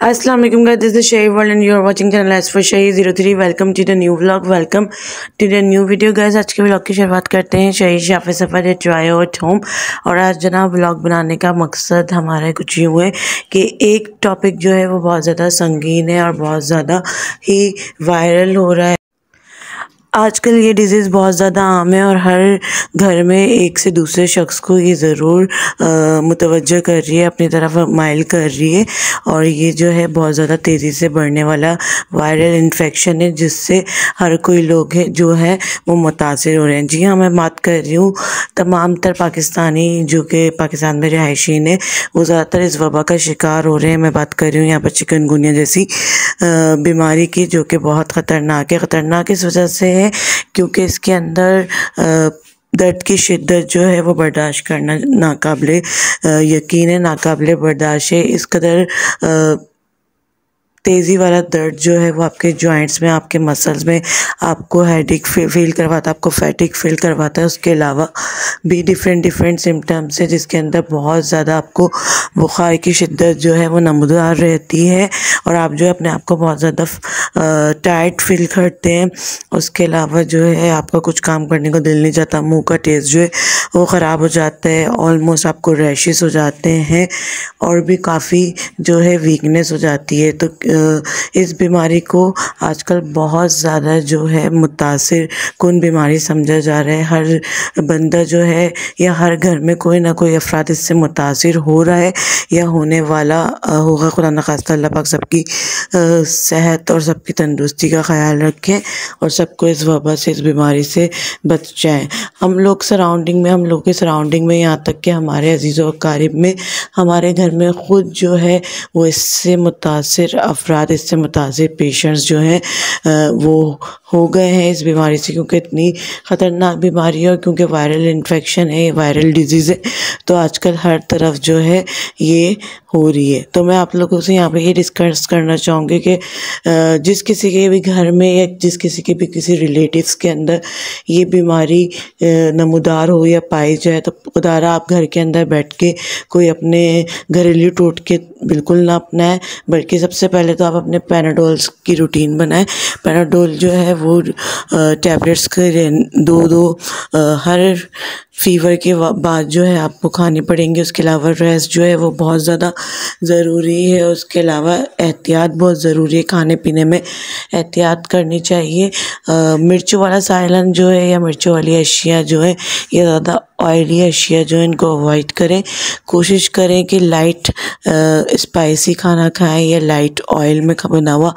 Assalamu alaikum guys, this is Shay World and you are watching channel as for Shay03. Welcome to the new vlog, welcome to the new video guys। आज के vlog की शुरुआत करते हैं शही शाफे सफ़र try at home. और आज जनाब vlog बनाने का मकसद हमारा कुछ यूँ है कि एक टॉपिक जो है वो बहुत ज़्यादा संगीन है और बहुत ज़्यादा ही वायरल हो रहा है। आजकल ये डिज़ीज़ बहुत ज़्यादा आम है और हर घर में एक से दूसरे शख्स को ये ज़रूर मुतवज्जह कर रही है, अपनी तरफ माइल कर रही है। और ये जो है बहुत ज़्यादा तेज़ी से बढ़ने वाला वायरल इन्फेक्शन है जिससे हर कोई लोग है जो है वो मुतासिर हो रहे हैं। जी हाँ, मैं बात कर रही हूँ तमाम तर पाकिस्तानी जो कि पाकिस्तान में रिहायशीन है वो ज़्यादातर इस वबा का शिकार हो रहे हैं। मैं बात कर रही हूँ यहाँ पर चिकनगुनिया जैसी बीमारी की, जो कि बहुत ख़तरनाक है। ख़तरनाक इस वजह से है क्योंकि इसके अंदर दर्द की शिद्दत जो है वो बर्दाश्त करना नाकाबिले यकीन है, नाकाबिले बर्दाश्त है। इस कदर तेज़ी वाला दर्द जो है वो आपके जॉइंट्स में, आपके मसल्स में आपको हेडेक फील करवाता है, आपको फैटिक फील करवाता है। उसके अलावा भी डिफरेंट सिम्टम्स है जिसके अंदर बहुत ज़्यादा आपको बुखार की शिद्दत जो है वो नमूदार रहती है और आप जो है अपने आप को बहुत ज़्यादा टायर्ड फील करते हैं। उसके अलावा जो है आपका कुछ काम करने को दिल नहीं चाहता, मुंह का टेस्ट जो है वो ख़राब हो जाता है, ऑलमोस्ट आपको रैशेस हो जाते हैं और भी काफ़ी जो है वीकनेस हो जाती है। तो इस बीमारी को आजकल बहुत ज़्यादा जो है मुतासिर कुन बीमारी समझा जा रहा है। हर बंदा जो है या हर घर में कोई ना कोई अफराद इससे मुतासिर हो रहा है या होने वाला होगा। खुदा न खास्ता अल्लाह पाक सबकी सेहत और सबकी तंदुरुस्ती का ख्याल रखें और सबको इस वबा से, इस बीमारी से बच जाएँ। हम लोग के सराउंडिंग में यहाँ तक कि हमारे अजीज़ों और क़रीब में, हमारे घर में ख़ुद जो है वो इससे मुतासिर अफराद, इससे मुतासिर पेशेंट्स जो हैं वो हो गए हैं इस बीमारी से, क्योंकि इतनी ख़तरनाक बीमारी है और क्योंकि वायरल इन्फेक्शन है, वायरल डिजीज़ है, तो आजकल हर तरफ जो है ये हो रही है। तो मैं आप लोगों से यहाँ पे ये डिस्कस करना चाहूँगी कि जिस किसी के भी घर में या जिस किसी के भी किसी रिलेटिव्स के अंदर ये बीमारी नमूदार हो या पाई जाए तो खुदारा आप घर के अंदर बैठ के कोई अपने घरेलू टोटके बिल्कुल ना अपनाएं, बल्कि सबसे पहले तो आप अपने पैनाडोल्स की रूटीन बनाएं। पैनाडोल जो है वो टैबलेट्स के दो हर फ़ीवर के बाद जो है आपको खानी पड़ेंगी। उसके अलावा रेस्ट जो है वो बहुत ज़्यादा ज़रूरी है। उसके अलावा एहतियात बहुत ज़रूरी है, खाने पीने में एहतियात करनी चाहिए। मिर्च वाला सालन जो है या मिर्चों वाली अशिया जो है ये ज़्यादा ऑयली अशिया जो है इनको अवॉइड करें। कोशिश करें कि लाइट स्पाइसी खाना खाएं या लाइट ऑयल में बना हुआ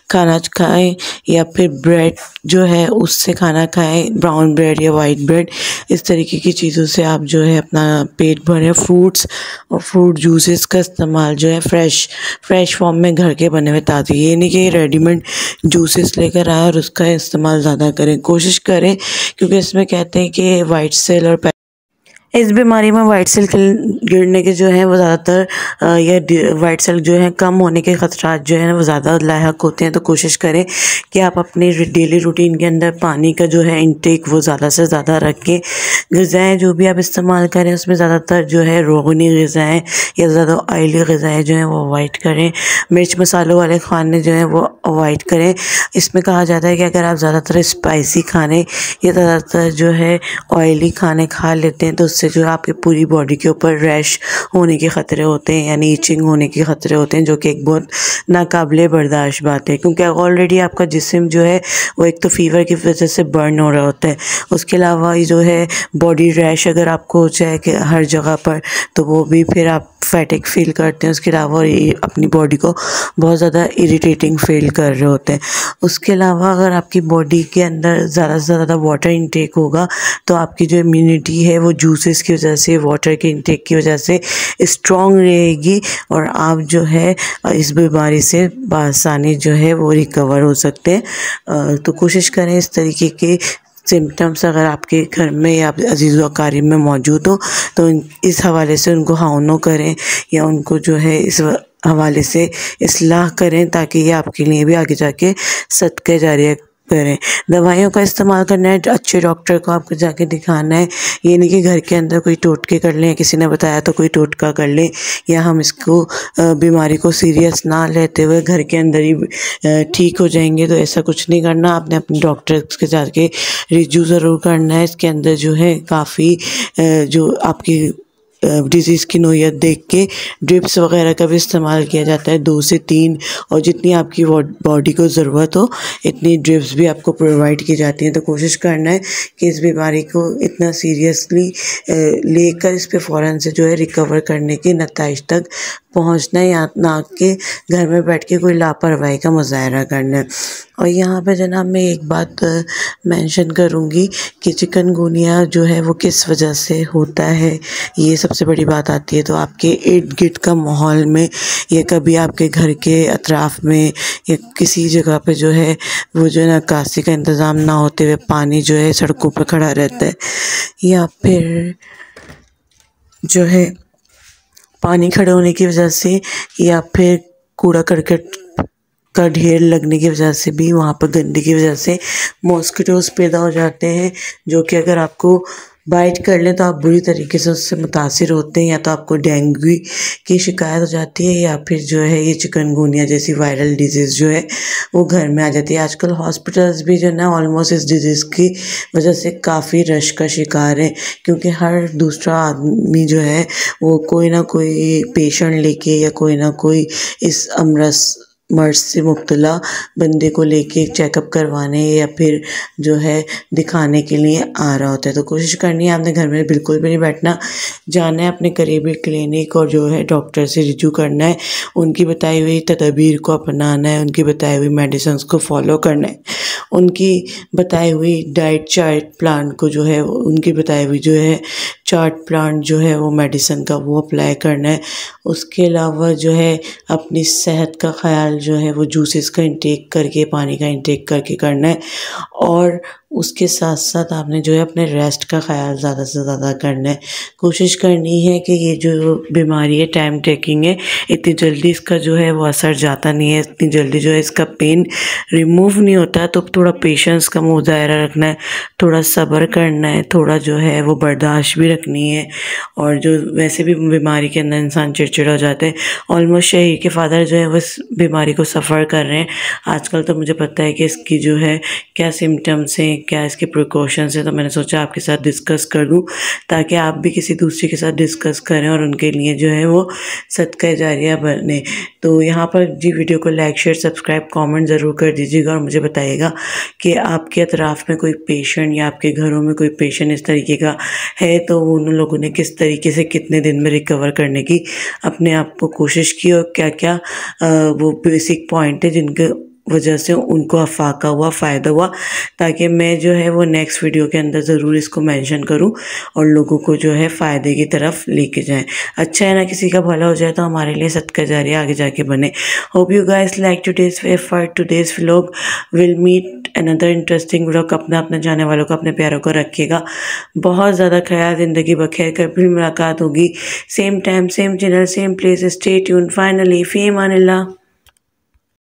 खाना खाएं या फिर ब्रेड जो है उससे खाना खाएं, ब्राउन ब्रेड या वाइट ब्रेड। इस तरीके की चीज़ों से आप जो है अपना पेट भरें। फ्रूट्स और फ्रूट जूसेस का इस्तेमाल जो है फ्रेश फॉर्म में घर के बने हुए ताज़े, ये नहीं कि रेडीमेड जूसेस लेकर आए और उसका इस्तेमाल ज़्यादा करें। कोशिश करें क्योंकि इसमें कहते हैं कि वाइट सेल और इस बीमारी में वाइट सेल गिरने के जो है वो ज़्यादातर या वाइट सेल जो है कम होने के ख़तरात जो है वो ज़्यादा लायक होते हैं। तो कोशिश करें कि आप अपनी डेली रूटीन के अंदर पानी का जो है इंटेक वो ज़्यादा से ज़्यादा रखें। ग़िज़ाएँ जो भी आप इस्तेमाल करें उसमें ज़्यादातर जो है रोगनी ग़िज़ाएँ या ज़्यादा ऑयली ग़िज़ाएँ जो हैं वो अवॉइड करें। मिर्च मसालों वाले खाने जो हैं वो अवॉइड करें। इसमें कहा जाता है कि अगर आप ज़्यादातर स्पाइसी खाने या ज़्यादातर जो है ऑयली खाने खा लेते हैं तो से जो है आपकी पूरी बॉडी के ऊपर रैश होने के ख़तरे होते हैं, यानी ईचिंग होने के ख़तरे होते हैं, जो कि एक बहुत नाकाबिले बर्दाश्त बात है। क्योंकि ऑलरेडी आपका जिस्म जो है वो एक तो फीवर की वजह से बर्न हो रहा होता है, उसके अलावा ये जो है बॉडी रैश अगर आपको हो जाए कि हर जगह पर तो वो भी फिर आप फैटिक फील करते हैं। उसके अलावा ये अपनी बॉडी को बहुत ज़्यादा इरिटेटिंग फील कर रहे होते हैं। उसके अलावा अगर आपकी बॉडी के अंदर ज़्यादा से ज़्यादा वाटर इंटेक होगा तो आपकी जो इम्यूनिटी है वो जूसेस की वजह से, वाटर के इंटेक की वजह से स्ट्रॉन्ग रहेगी और आप जो है इस बीमारी से बआसानी जो है वो रिकवर हो सकते हैं। तो कोशिश करें इस तरीके के सिम्टम्स अगर आपके घर में या अजीज़ व अक़ारिब में मौजूद हो तो इस हवाले से उनको हाउनो करें या उनको जो है इस हवाले से इस्लाह करें ताकि ये आपके लिए भी आगे जाके सदक़े जारिया करें। दवाइयों का इस्तेमाल करना है, अच्छे डॉक्टर को आपको जाके दिखाना है। ये नहीं कि घर के अंदर कोई टोटके कर लें, किसी ने बताया तो कोई टोटका कर लें, या हम इसको बीमारी को सीरियस ना लेते हुए घर के अंदर ही ठीक हो जाएंगे। तो ऐसा कुछ नहीं करना, आपने अपने डॉक्टर के जाके रिव्यू ज़रूर करना है। इसके अंदर जो है काफ़ी जो आपकी डिज़ीज़ की नोयत देख के ड्रिप्स वगैरह का भी इस्तेमाल किया जाता है, 2 से 3, और जितनी आपकी बॉडी को ज़रूरत हो इतनी ड्रिप्स भी आपको प्रोवाइड की जाती हैं। तो कोशिश करना है कि इस बीमारी को इतना सीरियसली लेकर इस पे फ़ौरन से जो है रिकवर करने के नताइज तक पहुंचना है, या ना कि घर में बैठ के कोई लापरवाही का मुजाहरा करना है। और यहाँ पे जनाब मैं एक बात मेंशन करूँगी कि चिकनगुनिया जो है वो किस वजह से होता है, ये सबसे बड़ी बात आती है। तो आपके इर्द गिर्द का माहौल में, या कभी आपके घर के अतराफ़ में, या किसी जगह पे जो है वो जो है निकासी का इंतज़ाम ना होते हुए पानी जो है सड़कों पे खड़ा रहता है, या फिर जो है पानी खड़े होने की वजह से, या फिर कूड़ा करकट का ढेर लगने की वजह से भी वहाँ पर गंदगी की वजह से मॉस्किटोज़ पैदा हो जाते हैं, जो कि अगर आपको बाइट कर लें तो आप बुरी तरीके से उससे मुतासिर होते हैं, या तो आपको डेंगू की शिकायत हो जाती है, या फिर जो है ये चिकनगुनिया जैसी वायरल डिजीज़ जो है वो घर में आ जाती है। आजकल हॉस्पिटल्स भी जो है ना ऑलमोस्ट इस डिजीज़ की वजह से काफ़ी रश का शिकार है, क्योंकि हर दूसरा आदमी जो है वो कोई ना कोई पेशेंट लेके या कोई ना कोई इस मर्ज से मुब्तला बंदे को लेके चेकअप करवाने या फिर जो है दिखाने के लिए आ रहा होता है। तो कोशिश करनी है आपने घर में बिल्कुल भी नहीं बैठना, जाना है अपने करीबी क्लिनिक और जो है डॉक्टर से रिव्यू करना है, उनकी बताई हुई तदबीर को अपनाना है, उनकी बताई हुई मेडिसिन्स को फॉलो करना है, उनकी बताई हुई डाइट चार्ट प्लान को जो है उनकी बताई हुई जो है चार्ट प्लान जो है वो मेडिसिन का वो अप्लाई करना है। उसके अलावा जो है अपनी सेहत का ख्याल जो है वो जूसेस का इंटेक करके, पानी का इंटेक करके करना है, और उसके साथ साथ आपने जो है अपने रेस्ट का ख्याल ज़्यादा से ज़्यादा करना है। कोशिश करनी है कि ये जो बीमारी है टाइम टेकिंग है, इतनी जल्दी इसका जो है वो असर जाता नहीं है, इतनी जल्दी जो है इसका पेन रिमूव नहीं होता। तो थोड़ा पेशेंस का मुजाहरा रखना है, थोड़ा सब्र करना है, थोड़ा जो है वो बर्दाश्त भी रखनी है। और जो वैसे भी बीमारी के अंदर इंसान चिड़चिड़ा हो जाते हैं, ऑलमोस्ट शहीर के फादर जो है वो इस बीमारी को सफ़र कर रहे हैं आजकल। तो मुझे पता है कि इसकी जो है क्या सिम्टम्स हैं, क्या इसके प्रिकॉशंस हैं, तो मैंने सोचा आपके साथ डिस्कस कर दूं ताकि आप भी किसी दूसरे के साथ डिस्कस करें और उनके लिए जो है वो सदका जारिया बने। तो यहाँ पर जी वीडियो को लाइक शेयर सब्सक्राइब कमेंट ज़रूर कर दीजिएगा, और मुझे बताइएगा कि आपके अतराफ़ में कोई पेशेंट या आपके घरों में कोई पेशेंट इस तरीके का है तो उन लोगों ने किस तरीके से कितने दिन में रिकवर करने की अपने आप को कोशिश की, और क्या क्या वो बेसिक पॉइंट है जिनके वजह से उनको अफाका हुआ, फ़ायदा हुआ, ताकि मैं जो है वो नेक्स्ट वीडियो के अंदर ज़रूर इसको मेंशन करूं और लोगों को जो है फ़ायदे की तरफ लेके जाएं। अच्छा है ना, किसी का भला हो जाए तो हमारे लिए सदका जारिया आगे जाके बने। Hope you guys like today's vlog. Will meet another interesting vlog. अपना जाने वालों को, अपने प्यारों को रखिएगा बहुत ज़्यादा ख्याल। ज़िंदगी बखैर कर फिर मुलाकात होगी, same time same channel same place. Stay tune. Finally फ़ी अमान अल्लाह।